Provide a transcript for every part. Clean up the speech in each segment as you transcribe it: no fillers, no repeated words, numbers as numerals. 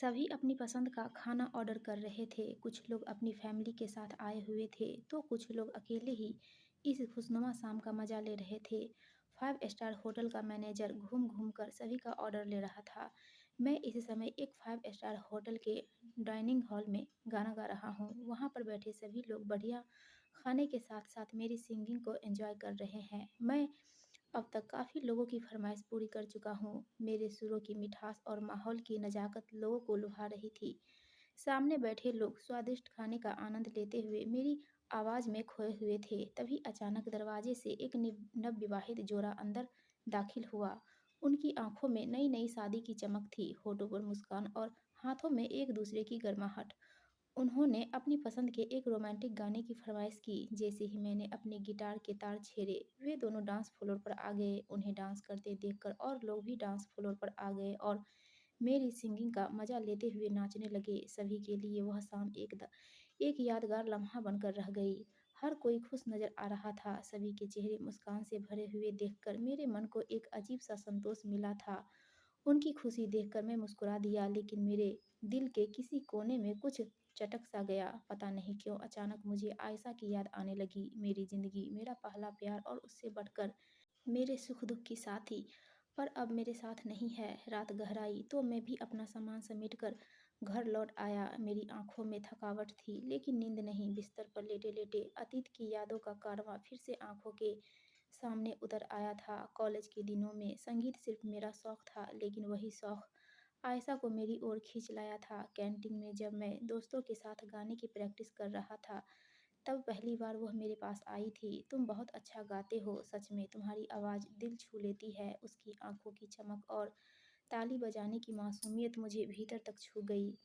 सभी अपनी पसंद का खाना ऑर्डर कर रहे थे। कुछ लोग अपनी फैमिली के साथ आए हुए थे, तो कुछ लोग अकेले ही इस खुशनुमा शाम का मज़ा ले रहे थे। 5 स्टार होटल का मैनेजर घूम-घूम कर सभी का ऑर्डर ले रहा था। मैं इस समय एक 5 स्टार होटल के डाइनिंग हॉल में गाना गा रहा हूँ। वहाँ पर बैठे सभी लोग बढ़िया खाने के साथ-साथ मेरी सिंगिंग को एन्जॉय कर रहे हैं। मैं अब तक काफ़ी लोगों की फरमाइश पूरी कर चुका हूँ। मेरे सुरों की मिठास और माहौल की नज़ाकत लोगों को लुभा रही थी। सामने बैठे लोग स्वादिष्ट खाने का आनंद लेते हुए मेरी आवाज़ में खोए हुए थे। तभी अचानक दरवाजे से एक नवविवाहित जोड़ा अंदर दाखिल हुआ। उनकी आंखों में नई-नई शादी की चमक थी, होठों पर मुस्कान और हाथों में एक-दूसरे की गर्माहट। उन्होंने अपनी पसंद के एक रोमांटिक गाने की फरमाइश की। जैसे ही मैंने अपने गिटार के तार छेड़े, वे दोनों डांस फ्लोर पर आ गए। उन्हें डांस करते देखकर और लोग भी डांस फ्लोर पर आ गए और मेरी सिंगिंग का मज़ा लेते हुए नाचने लगे। सभी के लिए वह शाम एक यादगार लम्हा बनकर रह गई। हर कोई खुश नज़र आ रहा था। सभी के चेहरे मुस्कान से भरे हुए देखकर मेरे मन को एक अजीब-सा संतोष मिला था। उनकी खुशी देखकर मैं मुस्कुरा दिया, लेकिन मेरे दिल के किसी कोने में कुछ चटक सा गया। पता नहीं क्यों अचानक मुझे आयशा की याद आने लगी। मेरी ज़िंदगी, मेरा पहला प्यार और उससे बढ़कर मेरे सुख-दुख की साथी। पर अब मेरे साथ नहीं है। रात गहराई तो मैं भी अपना सामान समेटकर घर लौट आया। मेरी आँखों में थकावट थी, लेकिन नींद नहीं। बिस्तर पर लेटे-लेटे अतीत की यादों का कारवां फिर से आँखों के सामने उतर आया था। कॉलेज के दिनों में संगीत सिर्फ़ मेरा शौक था, लेकिन वही शौक आयशा को मेरी ओर खींच लाया था। कैंटीन में जब मैं दोस्तों के साथ गाने की प्रैक्टिस कर रहा था, तब पहली बार वह मेरे पास आई थी। तुम बहुत अच्छा गाते हो, सच में तुम्हारी आवाज़ दिल छू लेती है। उसकी आंखों की चमक और ताली बजाने की मासूमियत मुझे भीतर तक छू गई।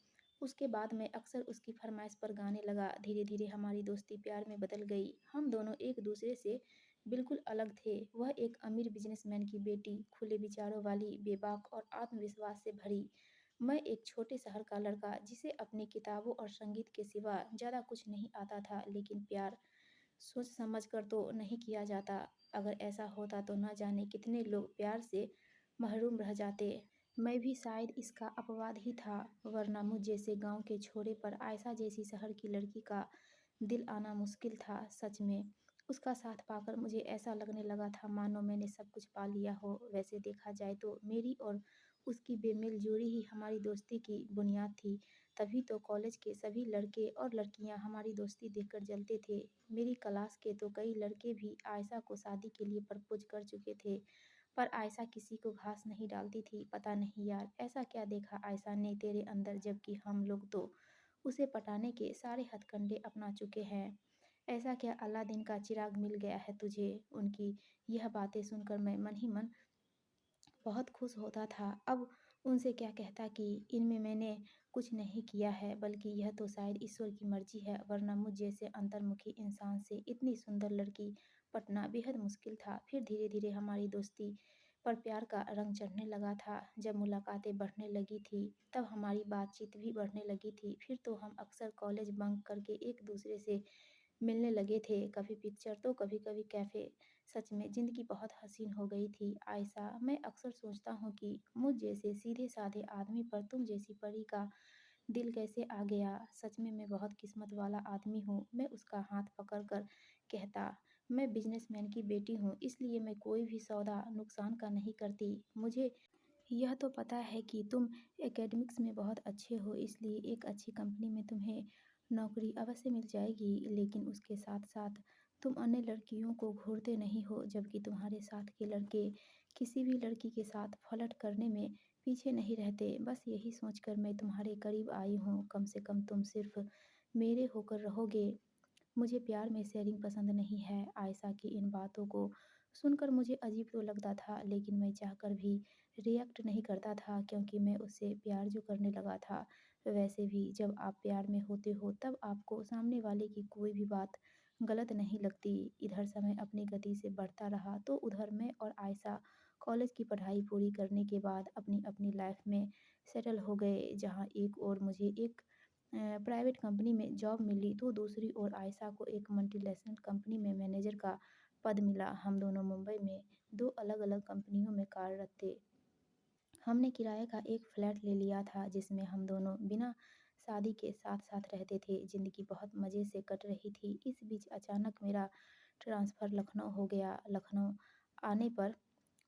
उसके बाद मैं अक्सर उसकी फरमाइश पर गाने लगा। धीरे-धीरे हमारी दोस्ती प्यार में बदल गई। हम दोनों एक दूसरे से बिल्कुल अलग थे। वह एक अमीर बिजनेसमैन की बेटी, खुले विचारों वाली, बेबाक और आत्मविश्वास से भरी। मैं एक छोटे शहर का लड़का जिसे अपनी किताबों और संगीत के सिवा ज़्यादा कुछ नहीं आता था, लेकिन प्यार सोच समझ कर तो नहीं किया जाता। अगर ऐसा होता तो न जाने कितने लोग प्यार से महरूम रह जाते। मैं भी शायद इसका अपवाद ही था, वरना मुझ जैसे गाँव के छोरे पर आयशा जैसी शहर की लड़की का दिल आना मुश्किल था। सच में, उसका साथ पाकर मुझे ऐसा लगने लगा था मानो मैंने सब कुछ पा लिया हो। वैसे देखा जाए तो मेरी और उसकी बेमेल जोड़ी ही हमारी दोस्ती की बुनियाद थी। तभी तो कॉलेज के सभी लड़के और लड़कियां हमारी दोस्ती देखकर जलते थे। मेरी क्लास के तो कई लड़के भी आयशा को शादी के लिए प्रपोज कर चुके थे, पर आयशा किसी को घास नहीं डालती थी। पता नहीं यार, ऐसा क्या देखा आयशा ने तेरे अंदर, जबकि हम लोग तो उसे पटाने के सारे हथकंडे अपना चुके हैं। ऐसा क्या अलादीन का चिराग मिल गया है तुझे? उनकी यह बातें सुनकर मैं मन ही मन बहुत खुश होता था। अब उनसे क्या कहता कि इनमें मैंने कुछ नहीं किया है, बल्कि यह तो शायद ईश्वर की मर्ज़ी है, वरना मुझ जैसे अंतर्मुखी इंसान से इतनी सुंदर लड़की पटना बेहद मुश्किल था। फिर धीरे-धीरे हमारी दोस्ती पर प्यार का रंग चढ़ने लगा था। जब मुलाकातें बढ़ने लगी थी, तब हमारी बातचीत भी बढ़ने लगी थी। फिर तो हम अक्सर कॉलेज बंक करके एक-दूसरे से मिलने लगे थे, कभी पिक्चर तो कभी-कभी कैफ़े। सच में ज़िंदगी बहुत हसीन हो गई थी आयशा। मैं अक्सर सोचता हूँ कि मुझ जैसे सीधे-साधे आदमी पर तुम जैसी परी का दिल कैसे आ गया। सच में मैं बहुत किस्मत वाला आदमी हूँ। मैं उसका हाथ पकड़कर कहता, मैं बिजनेसमैन की बेटी हूँ, इसलिए मैं कोई भी सौदा नुकसान का नहीं करती। मुझे यह तो पता है कि तुम एकेडमिक्स में बहुत अच्छे हो, इसलिए एक अच्छी कंपनी में तुम्हें नौकरी अवश्य मिल जाएगी। लेकिन उसके साथ-साथ तुम अन्य लड़कियों को घूरते नहीं हो, जबकि तुम्हारे साथ के लड़के किसी भी लड़की के साथ फ्लर्ट करने में पीछे नहीं रहते। बस यही सोचकर मैं तुम्हारे करीब आई हूँ। कम से कम तुम सिर्फ़ मेरे होकर रहोगे। मुझे प्यार में शेयरिंग पसंद नहीं है। आयशा की इन बातों को सुनकर मुझे अजीब तो लगता था, लेकिन मैं चाहकर भी रिएक्ट नहीं करता था, क्योंकि मैं उससे प्यार जो करने लगा था। वैसे भी जब आप प्यार में होते हो, तब आपको सामने वाले की कोई भी बात गलत नहीं लगती। इधर समय अपनी गति से बढ़ता रहा, तो उधर मैं और आयशा कॉलेज की पढ़ाई पूरी करने के बाद अपनी-अपनी लाइफ़ में सेटल हो गए। जहाँ एक ओर मुझे एक प्राइवेट कंपनी में जॉब मिली, तो दूसरी ओर आयशा को एक मल्टीनेशनल कंपनी में मैनेजर का पद मिला। हम दोनों मुंबई में 2 अलग-अलग कंपनियों में कार्यरत थे। हमने किराए का एक फ्लैट ले लिया था जिसमें हम दोनों बिना शादी के साथ-साथ रहते थे। ज़िंदगी बहुत मज़े से कट रही थी। इस बीच अचानक मेरा ट्रांसफ़र लखनऊ हो गया। लखनऊ आने पर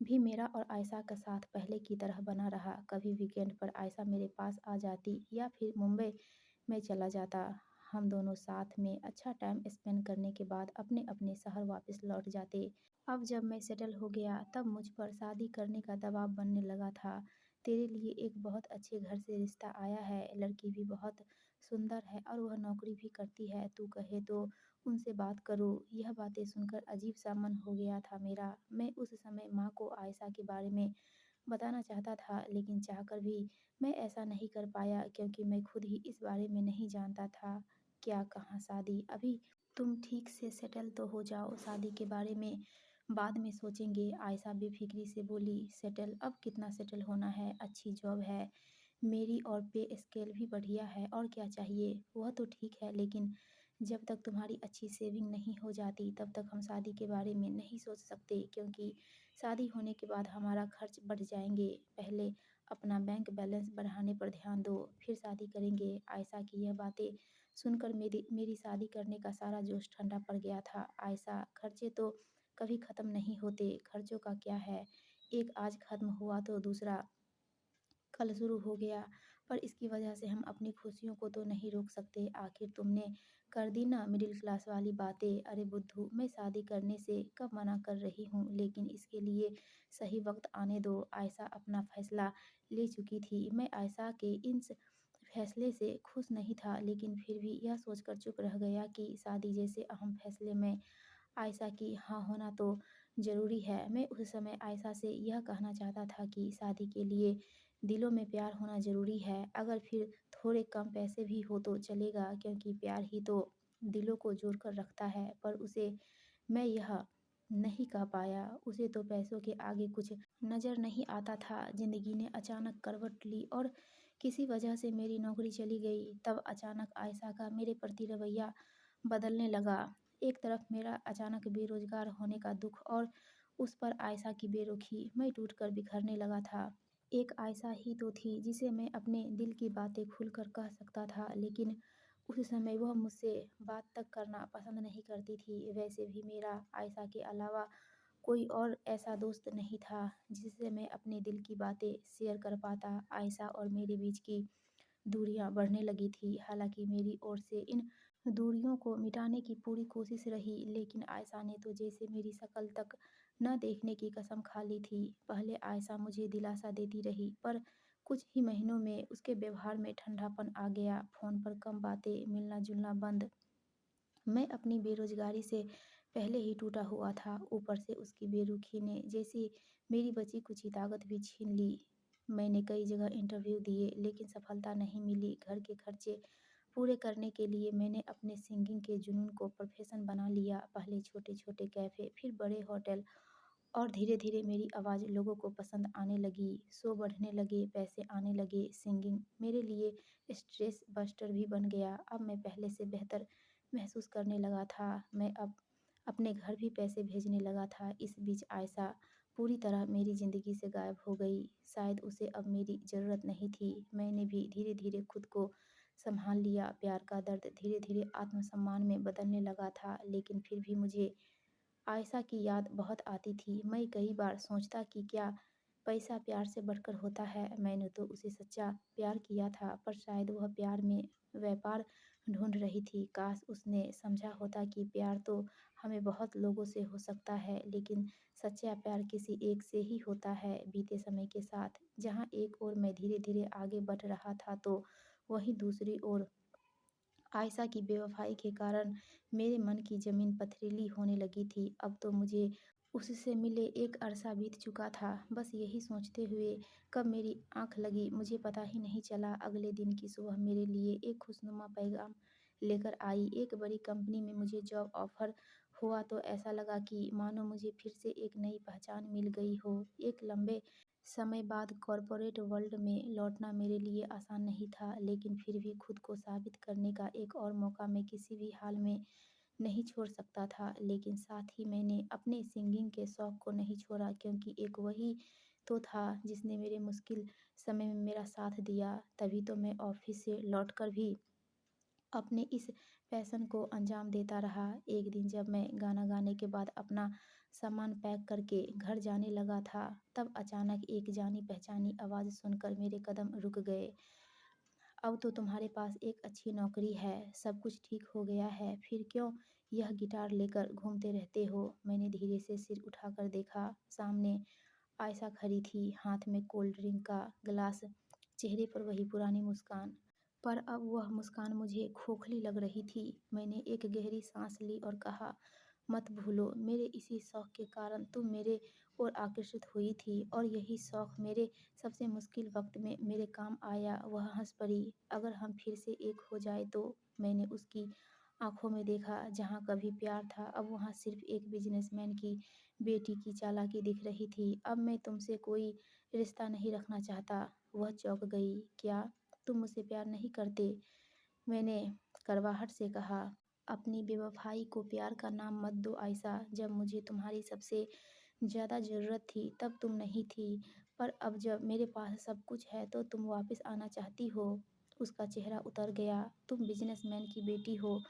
भी मेरा और आयशा का साथ पहले की तरह बना रहा। कभी वीकेंड पर आयशा मेरे पास आ जाती या फिर मुंबई में चला जाता। हम दोनों साथ में अच्छा टाइम स्पेंड करने के बाद अपने-अपने शहर वापस लौट जाते। अब जब मैं सेटल हो गया तब मुझ पर शादी करने का दबाव बनने लगा था। तेरे लिए एक बहुत अच्छे घर से रिश्ता आया है, लड़की भी बहुत सुंदर है और वह नौकरी भी करती है। तू कहे तो उनसे बात करूँ। यह बातें सुनकर अजीब सा मन हो गया था मेरा। मैं उस समय माँ को आयशा के बारे में बताना चाहता था लेकिन चाहकर भी मैं ऐसा नहीं कर पाया क्योंकि मैं खुद ही इस बारे में नहीं जानता था। क्या कहाँ शादी, अभी तुम ठीक से सेटल तो हो जाओ, शादी के बारे में बाद में सोचेंगे। आयशा बेफिक्री से बोली। सेटल, अब कितना सेटल होना है, अच्छी जॉब है मेरी और पे स्केल भी बढ़िया है, और क्या चाहिए। वह तो ठीक है लेकिन जब तक तुम्हारी अच्छी सेविंग नहीं हो जाती तब तक हम शादी के बारे में नहीं सोच सकते क्योंकि शादी होने के बाद हमारा खर्च बढ़ जाएंगे। पहले अपना बैंक बैलेंस बढ़ाने पर ध्यान दो, फिर शादी करेंगे। आयशा की यह बातें सुनकर मेरी मेरी शादी करने का सारा जोश ठंडा पड़ गया था। आयशा, खर्चे तो कभी ख़त्म नहीं होते, खर्चों का क्या है, एक आज ख़त्म हुआ तो दूसरा कल शुरू हो गया। पर इसकी वजह से हम अपनी खुशियों को तो नहीं रोक सकते। आखिर तुमने कर दी ना मिडिल क्लास वाली बातें। अरे बुद्धू, मैं शादी करने से कब मना कर रही हूँ, लेकिन इसके लिए सही वक्त आने दो। आयशा अपना फैसला ले चुकी थी। मैं आयशा के इस फैसले से खुश नहीं था लेकिन फिर भी यह सोचकर चुप रह गया कि शादी जैसे अहम फैसले में आयशा की हाँ होना तो ज़रूरी है। मैं उस समय आयशा से यह कहना चाहता था कि शादी के लिए दिलों में प्यार होना ज़रूरी है। अगर फिर थोड़े कम पैसे भी हो तो चलेगा क्योंकि प्यार ही तो दिलों को जोड़ कर रखता है। पर उसे मैं यह नहीं कह पाया। उसे तो पैसों के आगे कुछ नज़र नहीं आता था। ज़िंदगी ने अचानक करवट ली और किसी वजह से मेरी नौकरी चली गई। तब अचानक आयशा का मेरे प्रति रवैया बदलने लगा। एक तरफ मेरा अचानक बेरोज़गार होने का दुःख और उस पर आयशा की बेरुखी। मैं टूटकर बिखरने लगा था। एक आयशा ही तो थी जिसे मैं अपने दिल की बातें खुलकर कह सकता था, लेकिन उस समय वह मुझसे बात तक करना पसंद नहीं करती थी। वैसे भी मेरा आयशा के अलावा कोई और ऐसा दोस्त नहीं था जिससे मैं अपने दिल की बातें शेयर कर पाता। आयशा और मेरे बीच की दूरियां बढ़ने लगी थी। हालांकि मेरी ओर से इन दूरियों को मिटाने की पूरी कोशिश रही, लेकिन आयशा ने तो जैसे मेरी शक्ल तक न देखने की कसम खा ली थी। पहले आयशा मुझे दिलासा देती रही, पर कुछ ही महीनों में उसके व्यवहार में ठंडापन आ गया। फ़ोन पर कम बातें, मिलना-जुलना बंद। मैं अपनी बेरोज़गारी से पहले ही टूटा हुआ था, ऊपर से उसकी बेरुखी ने जैसी मेरी बची-कुची ताकत भी छीन ली। मैंने कई जगह इंटरव्यू दिए, लेकिन सफलता नहीं मिली। घर के खर्चे पूरे करने के लिए मैंने अपने सिंगिंग के जुनून को प्रोफ़ेशन बना लिया। पहले छोटे-छोटे कैफ़े, फिर बड़े होटल, और धीरे-धीरे मेरी आवाज़ लोगों को पसंद आने लगी। शो बढ़ने लगे, पैसे आने लगे। सिंगिंग मेरे लिए स्ट्रेस बस्टर भी बन गया। अब मैं पहले से बेहतर महसूस करने लगा था। मैं अब अपने घर भी पैसे भेजने लगा था। इस बीच आयशा पूरी तरह मेरी ज़िंदगी से गायब हो गई। शायद उसे अब मेरी ज़रूरत नहीं थी। मैंने भी धीरे-धीरे खुद को सँभाल लिया। प्यार का दर्द धीरे-धीरे आत्मसम्मान में बदलने लगा था, लेकिन फिर भी मुझे आयशा की याद बहुत आती थी। मैं कई बार सोचता कि क्या पैसा प्यार से बढ़कर होता है। मैंने तो उसे सच्चा प्यार किया था, पर शायद वह प्यार में व्यापार ढूँढ रही थी। काश उसने समझा होता कि प्यार तो हमें बहुत लोगों से हो सकता है, लेकिन सच्चा प्यार किसी एक से ही होता है। बीते समय के साथ जहाँ एक ओर मैं धीरे-धीरे आगे बढ़ रहा था, तो वहीं दूसरी ओर आयशा की बेवफ़ाई के कारण मेरे मन की ज़मीन पथरीली होने लगी थी। अब तो मुझे उससे मिले एक अरसा बीत चुका था। बस यही सोचते हुए कब मेरी आँख लगी मुझे पता ही नहीं चला। अगले दिन की सुबह मेरे लिए एक खुशनुमा पैगाम लेकर आई। एक बड़ी कंपनी में मुझे जॉब ऑफ़र हुआ तो ऐसा लगा कि मानो मुझे फिर से एक नई पहचान मिल गई हो। एक लंबे समय बाद कॉर्पोरेट वर्ल्ड में लौटना मेरे लिए आसान नहीं था, लेकिन फिर भी खुद को साबित करने का एक और मौका मैं किसी भी हाल में नहीं छोड़ सकता था। लेकिन साथ ही मैंने अपने सिंगिंग के शौक को नहीं छोड़ा, क्योंकि एक वही तो था जिसने मेरे मुश्किल समय में मेरा साथ दिया, तभी तो मैं ऑफ़िस से लौटकर भी अपने इस पैशन को अंजाम देता रहा। एक दिन जब मैं गाना गाने के बाद अपना सामान पैक करके घर जाने लगा था, तब अचानक एक जानी-पहचानी आवाज़ सुनकर मेरे कदम रुक गए। अब तो तुम्हारे पास एक अच्छी नौकरी है, सब कुछ ठीक हो गया है, फिर क्यों यह गिटार लेकर घूमते रहते हो? मैंने धीरे से सिर उठाकर देखा, सामने आयशा खड़ी थी, हाथ में कोल्ड ड्रिंक का गिलास, चेहरे पर वही पुरानी मुस्कान। पर अब वह मुस्कान मुझे खोखली लग रही थी। मैंने एक गहरी सांस ली और कहा, मत भूलो, मेरे इसी शौक के कारण तुम मेरे ओर आकर्षित हुई थी और यही शौक मेरे सबसे मुश्किल वक्त में मेरे काम आया। वह हंस पड़ी। अगर हम फिर से एक हो जाए तो? मैंने उसकी आंखों में देखा, जहाँ कभी प्यार था, अब वहाँ सिर्फ एक बिजनेसमैन की बेटी की चालाकी दिख रही थी। अब मैं तुमसे कोई रिश्ता नहीं रखना चाहता। वह चौंक गई। क्या तुम मुझसे प्यार नहीं करते? मैंने कड़वाहट से कहा। अपनी बेवफाई को प्यार का नाम मत दो आयशा। जब मुझे तुम्हारी सबसे ज़्यादा ज़रूरत थी तब तुम नहीं थी, पर अब जब मेरे पास सब कुछ है तो तुम वापस आना चाहती हो। उसका चेहरा उतर गया। तुम बिजनेसमैन की बेटी हो,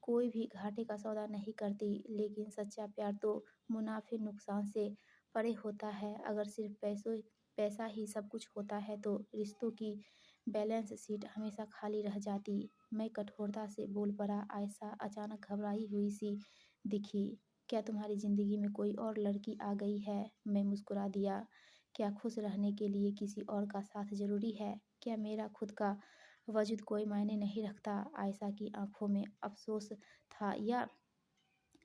कोई भी घाटे का सौदा नहीं करती, लेकिन सच्चा प्यार तो मुनाफे नुकसान से परे होता है। अगर सिर्फ पैसा ही सब कुछ होता है तो रिश्तों की बैलेंस शीट हमेशा खाली रह जाती। मैं कठोरता से बोल पड़ा। आयशा अचानक घबराई हुई सी दिखी। क्या तुम्हारी ज़िंदगी में कोई और लड़की आ गई है? मैं मुस्कुरा दिया। क्या खुश रहने के लिए किसी और का साथ ज़रूरी है? क्या मेरा खुद का वजूद कोई मायने नहीं रखता? आयशा की आंखों में अफ़सोस था या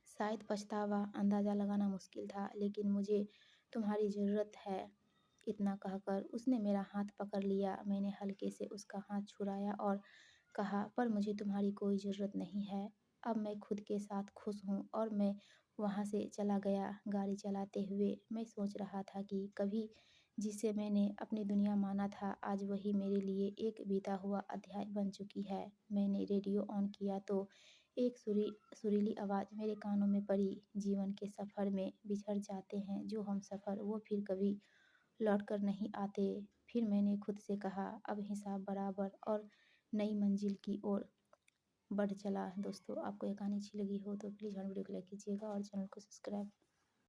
शायद पछतावा, अंदाज़ा लगाना मुश्किल था, लेकिन मुझे तुम्हारी ज़रूरत है। इतना कहकर उसने मेरा हाथ पकड़ लिया। मैंने हल्के से उसका हाथ छुड़ाया और कहा, पर मुझे तुम्हारी कोई ज़रूरत नहीं है। अब मैं खुद के साथ खुश हूँ और मैं वहाँ से चला गया। गाड़ी चलाते हुए मैं सोच रहा था कि कभी जिसे मैंने अपनी दुनिया माना था, आज वही मेरे लिए एक बीता हुआ अध्याय बन चुकी है। मैंने रेडियो ऑन किया तो एक सुरीली आवाज़ मेरे कानों में पड़ी। जीवन के सफ़र में बिछड़ जाते हैं जो हम सफ़र, वो फिर कभी लौट कर नहीं आते। फिर मैंने खुद से कहा, अब हिसाब बराबर, और नई मंजिल की ओर बढ़ चला। दोस्तों, आपको ये कहानी अच्छी लगी हो तो प्लीज़ हमारे वीडियो को लाइक कीजिएगा और चैनल को सब्सक्राइब